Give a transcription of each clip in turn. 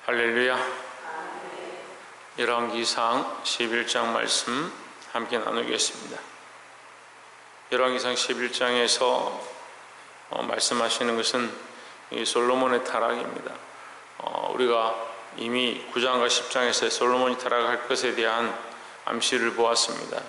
할렐루야. 열왕기상 11장 말씀 함께 나누겠습니다. 열왕기상 11장에서 말씀하시는 것은 이 솔로몬의 타락입니다. 우리가 이미 9장과 10장에서 솔로몬이 타락할 것에 대한 암시를 보았습니다.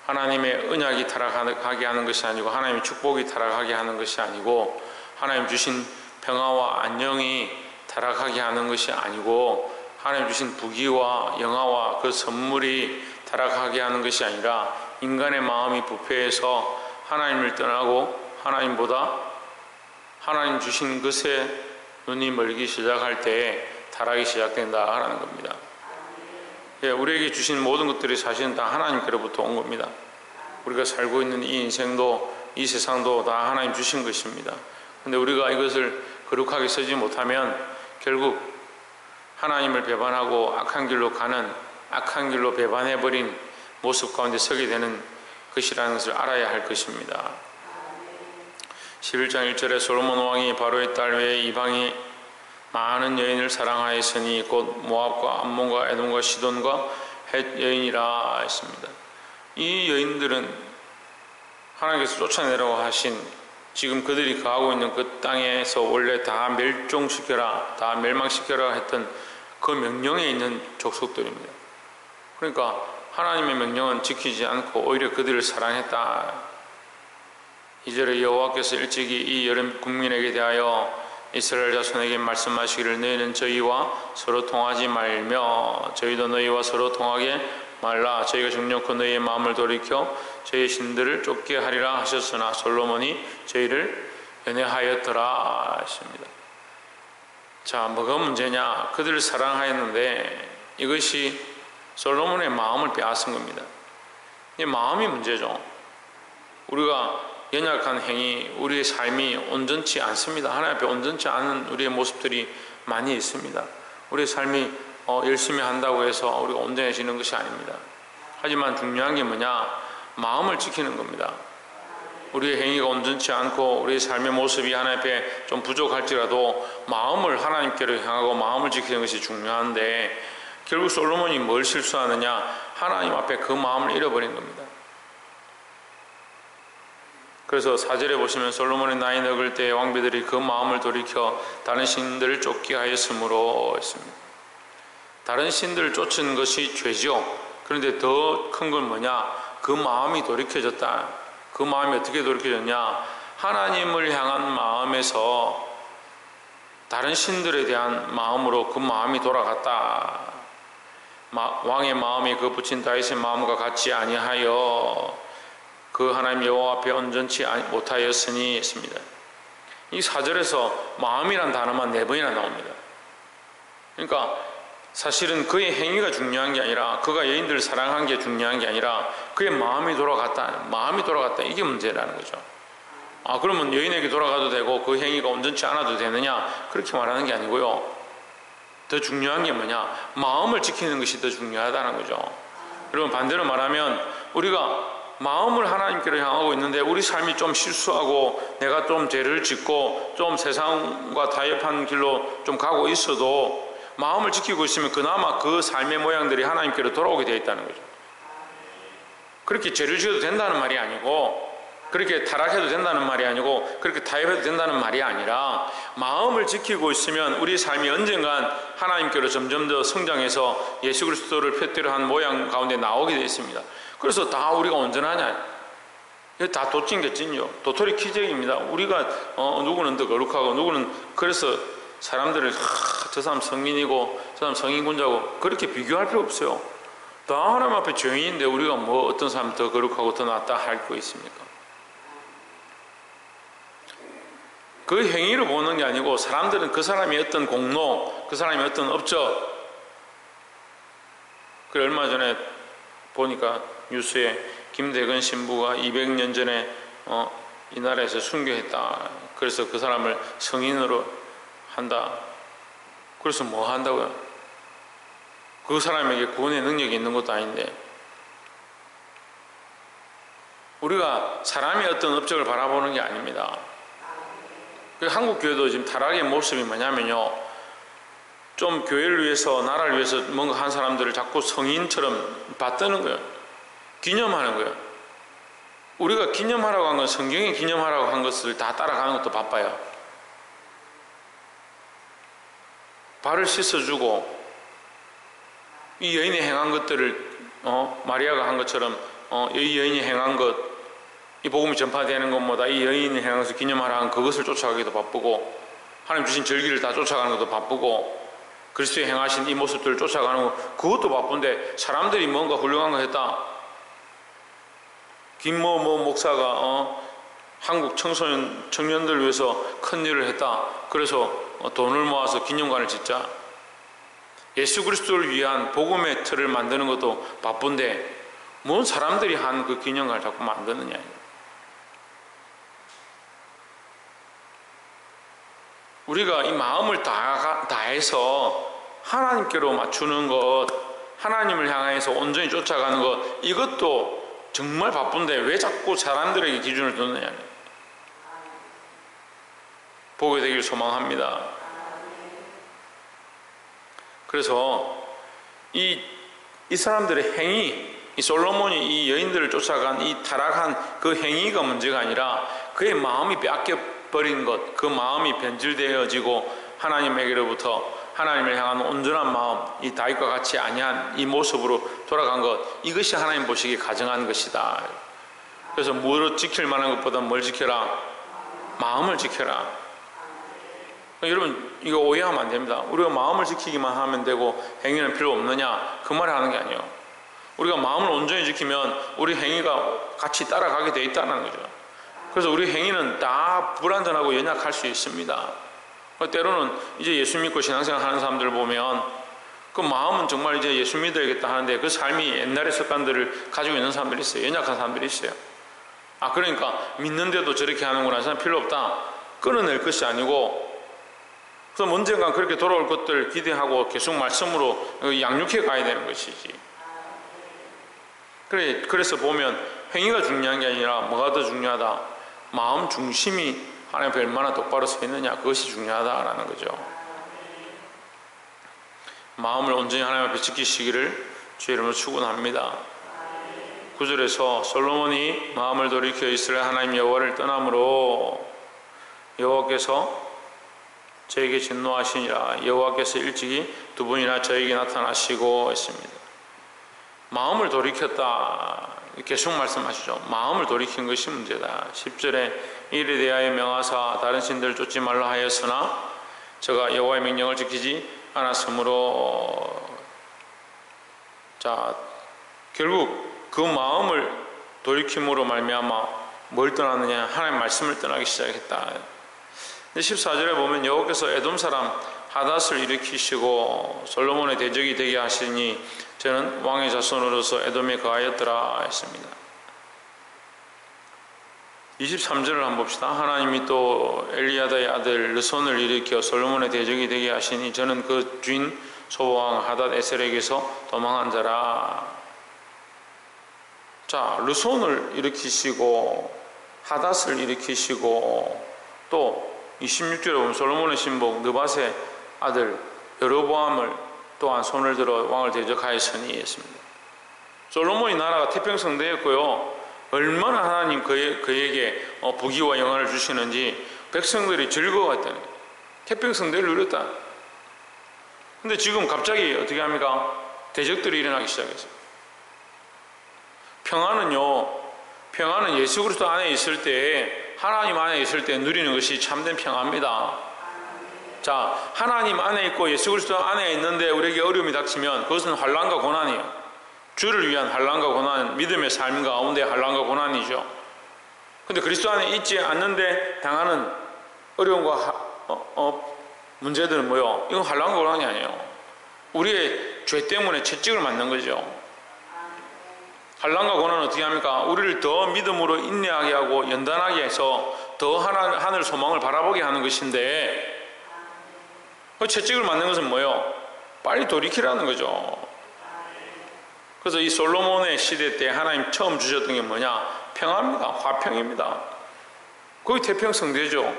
하나님의 언약이 타락하게 하는 것이 아니고 하나님의 축복이 타락하게 하는 것이 아니고 하나님 주신 평화와 안녕이 타락하게 하는 것이 아니고 하나님 주신 부귀와 영화와 그 선물이 타락하게 하는 것이 아니라 인간의 마음이 부패해서 하나님을 떠나고 하나님보다 하나님 주신 것에 눈이 멀기 시작할 때에 타락이 시작된다라는 겁니다. 우리에게 주신 모든 것들이 사실은 다 하나님께로부터 온 겁니다. 우리가 살고 있는 이 인생도 이 세상도 다 하나님 주신 것입니다. 근데 우리가 이것을 거룩하게 쓰지 못하면 결국 하나님을 배반하고 악한 길로 가는, 악한 길로 배반해버린 모습 가운데 서게 되는 것이라는 것을 알아야 할 것입니다. 11장 1절에 솔로몬 왕이 바로의 딸 외에 이방이 많은 여인을 사랑하였으니 곧 모압과 암몬과 에돔과 시돈과 헷 여인이라 했습니다. 이 여인들은 하나님께서 쫓아내라고 하신 지금 그들이 거하고 있는 그 땅에서 원래 다 멸종시켜라, 다 멸망시켜라 했던 그 명령에 있는 족속들입니다. 그러니까 하나님의 명령은 지키지 않고 오히려 그들을 사랑했다. 2절에 여호와께서 일찍이 이 여러 국민에게 대하여 이스라엘 자손에게 말씀하시기를 너희는 저희와 서로 통하지 말며 저희도 너희와 서로 통하게 말라. 저희가 정령코 너희의 마음을 돌이켜 저희의 신들을 쫓게 하리라 하셨으나 솔로몬이 저희를 연애하였더라 하십니다. 자, 뭐가 문제냐? 그들을 사랑하였는데 이것이 솔로몬의 마음을 빼앗은 겁니다. 이 마음이 문제죠. 우리가 연약한 행위, 우리의 삶이 온전치 않습니다. 하나님 앞에 온전치 않은 우리의 모습들이 많이 있습니다. 우리의 삶이 열심히 한다고 해서 우리가 온전해지는 것이 아닙니다. 하지만 중요한 게 뭐냐? 마음을 지키는 겁니다. 우리의 행위가 온전치 않고 우리의 삶의 모습이 하나님 앞에 좀 부족할지라도 마음을 하나님께로 향하고 마음을 지키는 것이 중요한데 결국 솔로몬이 뭘 실수하느냐? 하나님 앞에 그 마음을 잃어버린 겁니다. 그래서 4절에 보시면 솔로몬의 나이 늙을 때 왕비들이 그 마음을 돌이켜 다른 신들을 쫓게 하였으므로 했습니다. 다른 신들을 쫓은 것이 죄죠. 그런데 더 큰 건 뭐냐? 그 마음이 돌이켜졌다. 그 마음이 어떻게 돌이켜졌냐? 하나님을 향한 마음에서 다른 신들에 대한 마음으로 그 마음이 돌아갔다. 왕의 마음이 그 부친 다윗의 마음과 같지 아니하여 그 하나님 여호와 앞에 온전치 못하였으니 했습니다. 이 4절에서 마음이란 단어만 4번이나 나옵니다. 그러니까 사실은 그의 행위가 중요한 게 아니라 그가 여인들을 사랑한 게 중요한 게 아니라 그의 마음이 돌아갔다 이게 문제라는 거죠. 그러면 여인에게 돌아가도 되고 그 행위가 온전치 않아도 되느냐? 그렇게 말하는 게 아니고요. 더 중요한 게 뭐냐? 마음을 지키는 것이 더 중요하다는 거죠. 여러분, 반대로 말하면 우리가 마음을 하나님께로 향하고 있는데 우리 삶이 좀 실수하고 내가 좀 죄를 짓고 좀 세상과 타협한 길로 좀 가고 있어도 마음을 지키고 있으면 그나마 그 삶의 모양들이 하나님께로 돌아오게 되어 있다는 거죠. 그렇게 죄를 지어도 된다는 말이 아니고 그렇게 타락해도 된다는 말이 아니고 그렇게 타협해도 된다는 말이 아니라 마음을 지키고 있으면 우리 삶이 언젠간 하나님께로 점점 더 성장해서 예수 그리스도를 표대로 한 모양 가운데 나오게 되어 있습니다. 그래서 다 우리가 온전하냐? 이거 다 도찐개찐요. 도토리 키재기입니다. 우리가 누구는 더 거룩하고 누구는 그래서 사람들을 저 사람 성민이고 저 사람 성인군자고 그렇게 비교할 필요 없어요. 다 하나님 앞에 죄인인데 우리가 뭐 어떤 사람 더 거룩하고 더 낫다 할 거 있습니까? 그 행위를 보는 게 아니고 사람들은 그 사람이 어떤 공로, 그 사람이 어떤 업적. 그 얼마 전에 보니까 뉴스에 김대건 신부가 200년 전에 이 나라에서 순교했다. 그래서 그 사람을 성인으로 한다. 그래서 뭐 한다고요? 그 사람에게 구원의 능력이 있는 것도 아닌데 우리가 사람의 어떤 업적을 바라보는 게 아닙니다. 한국 교회도 지금 타락의 모습이 뭐냐면요, 좀 교회를 위해서, 나라를 위해서 뭔가 한 사람들을 자꾸 성인처럼 받드는 거예요. 기념하는 거예요. 우리가 기념하라고 한 건, 성경이 기념하라고 한 것을 다 따라가는 것도 바빠요. 발을 씻어주고, 이 여인이 행한 것들을 마리아가 한 것처럼 이 여인이 행한 것, 이 복음이 전파되는 것보다 이 여인이 행한 것을 기념하라 한 그것을 쫓아가기도 바쁘고, 하나님 주신 절기를 다 쫓아가는 것도 바쁘고, 그리스도의 행하신 이 모습들을 쫓아가는 것, 그것도 바쁜데, 사람들이 뭔가 훌륭한 거 했다, 김모 목사가 한국 청년들 위해서 큰 일을 했다, 그래서 돈을 모아서 기념관을 짓자, 예수 그리스도를 위한 복음의 틀을 만드는 것도 바쁜데 뭔 사람들이 한 그 기념관을 자꾸 만드느냐. 우리가 이 마음을 다해서 하나님께로 맞추는 것, 하나님을 향해서 온전히 쫓아가는 것, 이것도 정말 바쁜데 왜 자꾸 사람들에게 기준을 두느냐. 보게 되길 소망합니다. 그래서 이 사람들의 행위, 이 솔로몬이 이 여인들을 쫓아간 이 타락한 그 행위가 문제가 아니라 그의 마음이 빼앗겨버린 것, 그 마음이 변질되어지고 하나님에게로부터 하나님을 향한 온전한 마음, 이 다윗과 같이 아니한 이 모습으로 돌아간 것, 이것이 하나님 보시기에 가증한 것이다. 그래서 무엇을 지킬 만한 것보다 뭘 지켜라? 마음을 지켜라. 여러분, 이거 오해하면 안 됩니다. 우리가 마음을 지키기만 하면 되고 행위는 필요 없느냐, 그 말을 하는 게 아니에요. 우리가 마음을 온전히 지키면 우리 행위가 같이 따라가게 돼 있다는 거죠. 그래서 우리 행위는 다 불완전하고 연약할 수 있습니다. 때로는 이제 예수 믿고 신앙생활 하는 사람들을 보면 그 마음은 정말 이제 예수 믿어야겠다 하는데 그 삶이 옛날의 습관들을 가지고 있는 사람들이 있어요. 연약한 사람들이 있어요. 그러니까 믿는데도 저렇게 하는구나, 저는 필요 없다, 끊어낼 것이 아니고, 그래서 언젠가 그렇게 돌아올 것들 기대하고 계속 말씀으로 양육해 가야 되는 것이지. 그래서 보면 행위가 중요한 게 아니라 뭐가 더 중요하다? 마음 중심이 하나님 앞에 얼마나 똑바로 서 있느냐, 그것이 중요하다라는 거죠. 마음을 온전히 하나님 앞에 지키시기를 주의 이름으로 축원합니다. 9절에서 솔로몬이 마음을 돌이켜 이스라엘 하나님 여호와를 떠남으로 여호와께서 저에게 진노하시니라. 여호와께서 일찍이 두 번이나 저에게 나타나시고 했습니다. 마음을 돌이켰다, 계속 말씀하시죠. 마음을 돌이킨 것이 문제다. 10절에 이에 대하여 명하사 다른 신들을 쫓지 말라 하였으나 저가 여호와의 명령을 지키지 않았으므로, 자, 결국 그 마음을 돌이킴으로 말미암아 뭘 떠나느냐? 하나님 말씀을 떠나기 시작했다. 14절에 보면 여호와께서 에돔 사람 하닷을 일으키시고 솔로몬의 대적이 되게 하시니 저는 왕의 자손으로서 에돔에 거하였더라 했습니다. 23절을 한번 봅시다. 하나님이 또 엘리야다의 아들 르손을 일으켜 솔로몬의 대적이 되게 하시니 저는 그 주인 소왕 하닷 에셀에게서 도망한 자라. 자, 르손을 일으키시고 하닷을 일으키시고, 또 26절에 보면 솔로몬의 신복 느밧의 아들 여로보암을 또한 손을 들어 왕을 대적하였으니 했습니다. 솔로몬이 나라가 태평성대였고요, 얼마나 하나님 그에게 부귀와 영화를 주시는지 백성들이 즐거워했다는 거예요. 태평성대를 누렸다. 근데 지금 갑자기 어떻게 합니까? 대적들이 일어나기 시작했어요. 평안은 예수 그리스도 안에 있을 때, 하나님 안에 있을 때 누리는 것이 참된 평안입니다. 자, 하나님 안에 있고 예수 그리스도 안에 있는데 우리에게 어려움이 닥치면 그것은 환난과 고난이에요. 주를 위한 환난과 고난, 믿음의 삶 가운데 환난과 고난이죠. 근데 그리스도 안에 있지 않는데 당하는 어려움과 문제들은 뭐요? 이건 환난과 고난이 아니에요. 우리의 죄 때문에 채찍을 맞는 거죠. 환난과 고난은 어떻게 합니까? 우리를 더 믿음으로 인내하게 하고 연단하게 해서 더 하늘 소망을 바라보게 하는 것인데, 그 채찍을 맞는 것은 뭐예요? 빨리 돌이키라는 거죠. 그래서 이 솔로몬의 시대 때 하나님 처음 주셨던 게 뭐냐? 평화입니다. 화평입니다. 거기 태평성대죠.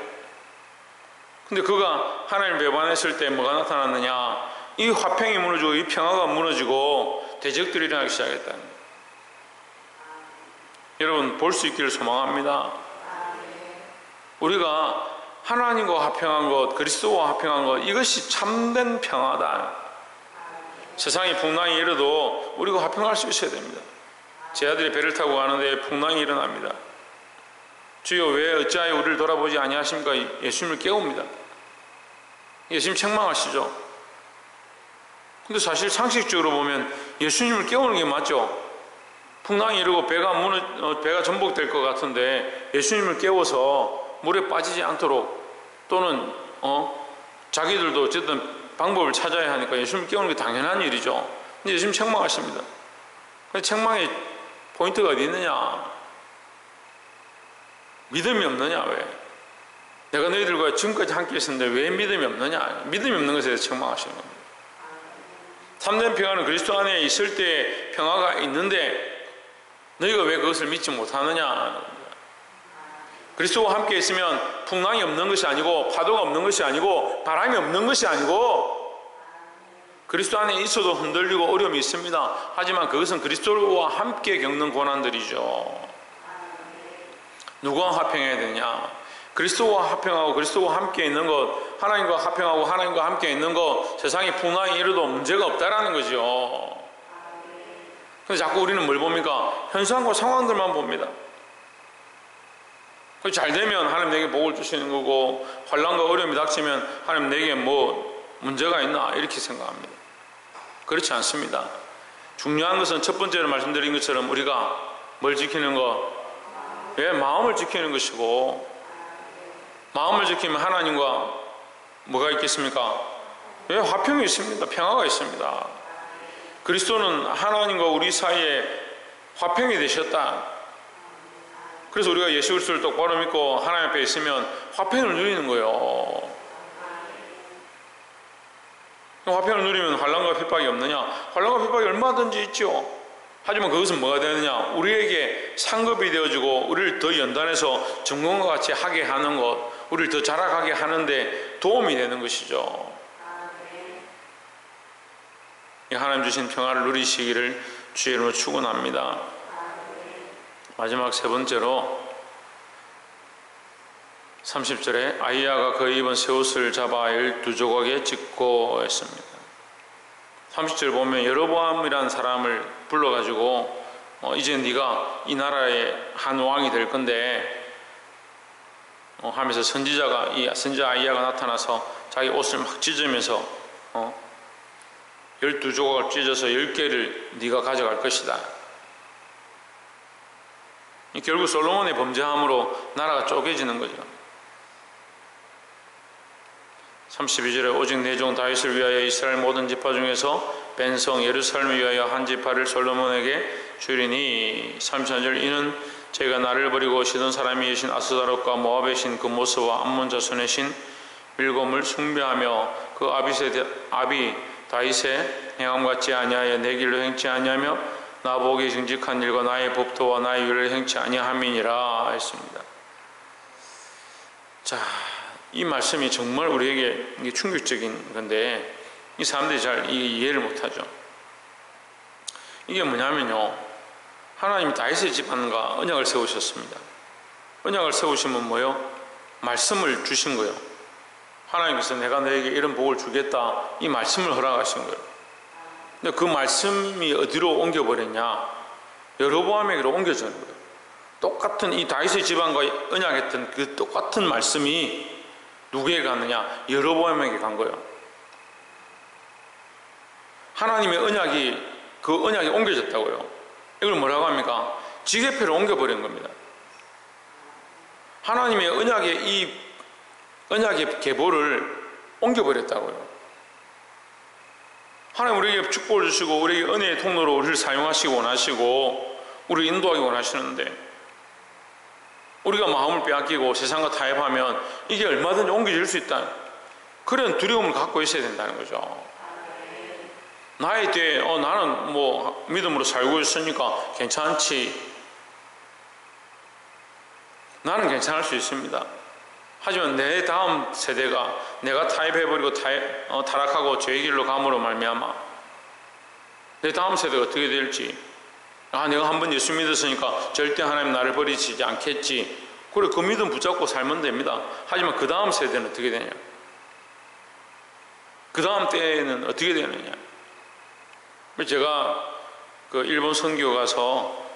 근데 그가 하나님을 배반했을 때 뭐가 나타났느냐? 이 화평이 무너지고 이 평화가 무너지고 대적들이 일어나기 시작했다는 거예요. 여러분 볼 수 있기를 소망합니다. 우리가 하나님과 화평한 것, 그리스도와 화평한 것, 이것이 참된 평화다. 세상이 풍랑이 일어도 우리가 화평할 수 있어야 됩니다. 제 아들이 배를 타고 가는데 풍랑이 일어납니다. 주여 왜 어찌하여 우리를 돌아보지 아니하십니까? 예수님을 깨웁니다. 예수님 책망하시죠. 근데 사실 상식적으로 보면 예수님을 깨우는 게 맞죠. 풍랑이 이르고 배가 전복될 것 같은데 예수님을 깨워서 물에 빠지지 않도록 또는 자기들도 어쨌든 방법을 찾아야 하니까 예수님을 깨우는 게 당연한 일이죠. 근데 예수님 책망하십니다. 근데 책망의 포인트가 어디 있느냐? 믿음이 없느냐? 왜? 내가 너희들과 지금까지 함께 있었는데 왜 믿음이 없느냐? 믿음이 없는 것에 대해서 책망하시는 겁니다. 참된 평화는 그리스도 안에 있을 때 평화가 있는데 너희가 왜 그것을 믿지 못하느냐? 그리스도와 함께 있으면 풍랑이 없는 것이 아니고 파도가 없는 것이 아니고 바람이 없는 것이 아니고 그리스도 안에 있어도 흔들리고 어려움이 있습니다. 하지만 그것은 그리스도와 함께 겪는 고난들이죠. 누구와 화평해야 되냐? 그리스도와 화평하고 그리스도와 함께 있는 것, 하나님과 화평하고 하나님과 함께 있는 것, 세상에 풍랑이 일어도 문제가 없다라는 거죠. 근데 자꾸 우리는 뭘 봅니까? 현상과 상황들만 봅니다. 잘 되면 하나님 내게 복을 주시는 거고 환난과 어려움이 닥치면 하나님 내게 뭐 문제가 있나 이렇게 생각합니다. 그렇지 않습니다. 중요한 것은 첫 번째로 말씀드린 것처럼 우리가 뭘 지키는 것? 예, 마음을 지키는 것이고 마음을 지키면 하나님과 뭐가 있겠습니까? 예, 화평이 있습니다. 평화가 있습니다. 그리스도는 하나님과 우리 사이에 화평이 되셨다. 그래서 우리가 예수 그리스도를 똑바로 믿고 하나님 앞에 있으면 화평을 누리는 거예요. 화평을 누리면 환난과 핍박이 없느냐? 환난과 핍박이 얼마든지 있죠. 하지만 그것은 뭐가 되느냐? 우리에게 상급이 되어주고 우리를 더 연단해서 증거과 같이 하게 하는 것, 우리를 더 자라가게 하는데 도움이 되는 것이죠. 하나님 주신 평화를 누리시기를 주의 이름으로 축원합니다. 마지막 세 번째로 30절에 아이야가 그 입은 새 옷을 잡아 12조각에 찢고 했습니다. 30절 보면 여로보암이라는 사람을 불러가지고 이제 네가 이 나라의 한 왕이 될 건데 하면서 선지자 아이야가 나타나서 자기 옷을 막 찢으면서 12조각을 찢어서 10개를 네가 가져갈 것이다. 결국 솔로몬의 범죄함으로 나라가 쪼개지는 거죠. 32절에 오직 내 종 다윗을 위하여 이스라엘 모든 지파 중에서 뺀성 예루살렘을 위하여 한 지파를 솔로몬에게 주리니 33절 이는 저희가 나를 버리고 시돈 사람의 신 아스다롯과 모압의 신 그 모스와 암몬 자손의 신 밀곰을 숭배하며 그 아비 다윗의 행함 같지 아니하여 내 길로 행치 아니하며 나보기 정직한 일과 나의 법도와 나의 율을 행치 아니함이니라 했습니다. 자, 이 말씀이 정말 우리에게 이게 충격적인 건데 이 사람들이 잘 이해를 못하죠. 이게 뭐냐면요, 하나님이 다윗의 집안과 언약을 세우셨습니다. 언약을 세우시면 뭐요? 말씀을 주신 거예요. 하나님께서 내가 너에게 이런 복을 주겠다 이 말씀을 허락하신 거예요. 근데 그 말씀이 어디로 옮겨버렸냐? 여로보암에게로 옮겨지는 거예요. 똑같은 이 다윗의 집안과 언약했던 그 똑같은 말씀이 누구에게 갔느냐? 여로보암에게 간 거예요. 하나님의 그 언약이 옮겨졌다고요. 이걸 뭐라고 합니까? 지게패로 옮겨버린 겁니다. 하나님의 언약의 계보를 옮겨버렸다고요. 하나님 우리에게 축복을 주시고 우리에게 은혜의 통로로 우리를 사용하시기 원하시고 우리를 인도하기 원하시는데 우리가 마음을 빼앗기고 세상과 타협하면 이게 얼마든지 옮겨질 수 있다. 그런 두려움을 갖고 있어야 된다는 거죠. 나에 대해 나는 뭐 믿음으로 살고 있으니까 괜찮지. 나는 괜찮을 수 있습니다. 하지만 내 다음 세대가 내가 타협해버리고 타락하고 죄의 길로 감으로 말미암아 내 다음 세대가 어떻게 될지, 내가 한번 예수 믿었으니까 절대 하나님 나를 버리시지 않겠지, 그래 그 믿음 붙잡고 살면 됩니다. 하지만 그 다음 세대는 어떻게 되냐, 그 다음 때에는 어떻게 되느냐. 제가 그 일본 선교 가서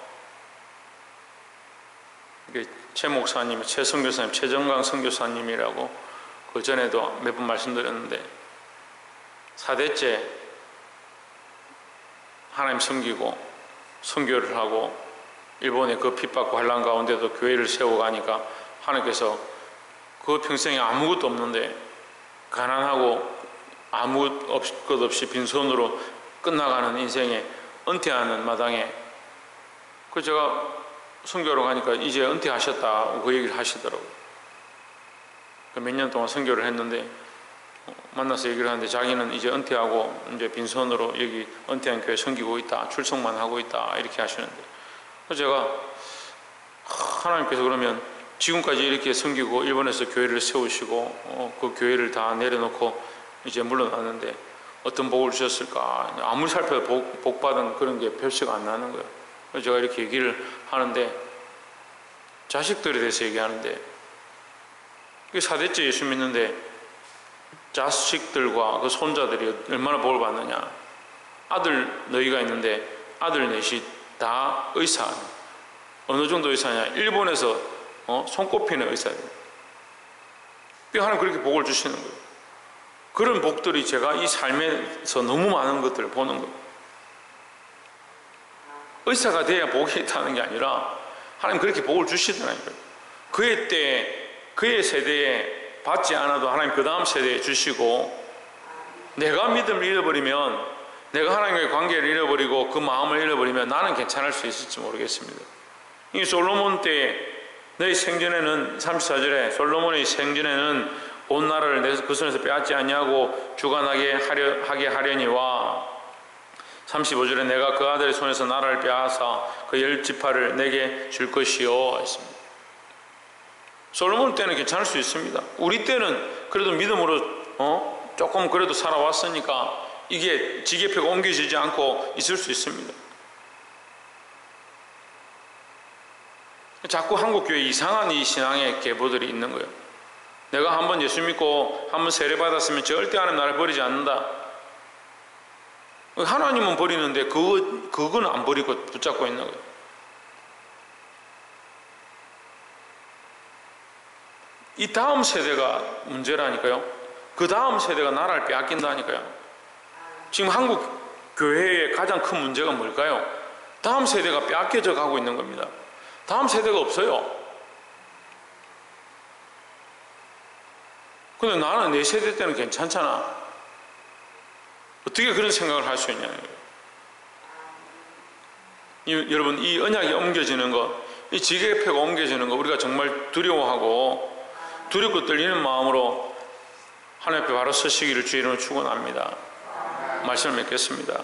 최 목사님, 최 선교사님, 최정강 선교사님이라고 그 전에도 몇 번 말씀드렸는데 4대째 하나님 섬기고 선교를 하고 일본의 그 핍박과 환난 가운데도 교회를 세워가니까 하나님께서 그 평생에 아무것도 없는데 가난하고 아무 것 없이 빈손으로 끝나가는 인생에 은퇴하는 마당에 그 제가 선교로 가니까 이제 은퇴하셨다고 그 얘기를 하시더라고요. 몇 년 동안 선교를 했는데 만나서 얘기를 하는데 자기는 이제 은퇴하고 이제 빈손으로 여기 은퇴한 교회 섬기고 있다, 출석만 하고 있다 이렇게 하시는데, 제가 하나님께서 그러면 지금까지 이렇게 섬기고 일본에서 교회를 세우시고 그 교회를 다 내려놓고 이제 물러났는데 어떤 복을 주셨을까, 아무리 살펴도 복 받은 그런 게 별시가 안 나는 거예요. 그래서 제가 이렇게 얘기를 하는데 자식들에 대해서 얘기하는데 4대째 예수 믿는데 자식들과 그 손자들이 얼마나 복을 받느냐. 아들 너희가 있는데 아들 넷이 다 의사. 어느 정도 의사냐, 일본에서 손꼽히는 의사예요. 하나님 그렇게 복을 주시는 거예요. 그런 복들이 제가 이 삶에서 너무 많은 것들을 보는 거예요. 의사가 돼야 복이 있다는 게 아니라 하나님 그렇게 복을 주시더라고요. 그의 때, 그의 세대에 받지 않아도 하나님 그 다음 세대에 주시고, 내가 믿음을 잃어버리면, 내가 하나님과의 관계를 잃어버리고 그 마음을 잃어버리면 나는 괜찮을 수 있을지 모르겠습니다. 이 솔로몬 때 너희 생전에는 34절에 솔로몬의 생전에는 온 나라를 그 손에서 빼앗지 아니하고 주관하게 하려니와 35절에 내가 그 아들의 손에서 나라를 빼앗아 그 10지파를 내게 줄 것이요 했습니다. 솔로몬 때는 괜찮을 수 있습니다. 우리 때는 그래도 믿음으로 조금 그래도 살아왔으니까 이게 지게표가 옮겨지지 않고 있을 수 있습니다. 자꾸 한국교회 이상한 이 신앙의 계보들이 있는 거예요. 내가 한번 예수 믿고 한번 세례받았으면 절대 하나님 나를 버리지 않는다. 하나님은 버리는데 그건 안 버리고 붙잡고 있는 거예요. 이 다음 세대가 문제라니까요. 그 다음 세대가 나라를 빼앗긴다니까요. 지금 한국 교회의 가장 큰 문제가 뭘까요? 다음 세대가 빼앗겨져 가고 있는 겁니다. 다음 세대가 없어요. 근데 나는 내 세대 때는 괜찮잖아. 어떻게 그런 생각을 할 수 있냐는 거예요. 여러분, 이 언약이 옮겨지는 것, 이 지게표가 옮겨지는 것, 우리가 정말 두려워하고 두렵고 떨리는 마음으로 하나님 앞에 바로 서시기를 주의 이름으로 축원합니다. 말씀을 맺겠습니다.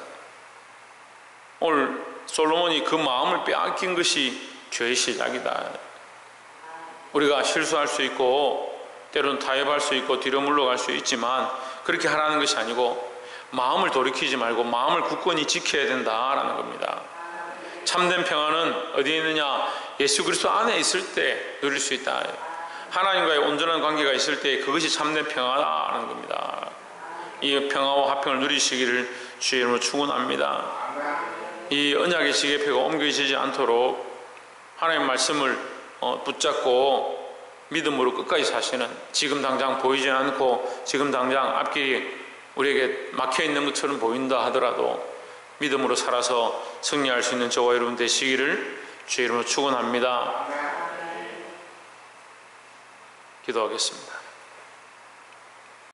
오늘 솔로몬이 그 마음을 빼앗긴 것이 죄의 시작이다. 우리가 실수할 수 있고 때로는 타협할 수 있고 뒤로 물러갈 수 있지만 그렇게 하라는 것이 아니고 마음을 돌이키지 말고 마음을 굳건히 지켜야 된다라는 겁니다. 참된 평안은 어디에 있느냐? 예수 그리스도 안에 있을 때 누릴 수 있다. 하나님과의 온전한 관계가 있을 때 그것이 참된 평안이라는 겁니다. 이 평화와 화평을 누리시기를 주의 이름으로 축원합니다. 이 언약의 지게표가 옮겨지지 않도록 하나님의 말씀을 붙잡고 믿음으로 끝까지 사시는, 지금 당장 보이지 않고 지금 당장 앞길이 우리에게 막혀있는 것처럼 보인다 하더라도 믿음으로 살아서 승리할 수 있는 저와 여러분 되시기를 주의 이름으로 축원합니다. 기도하겠습니다.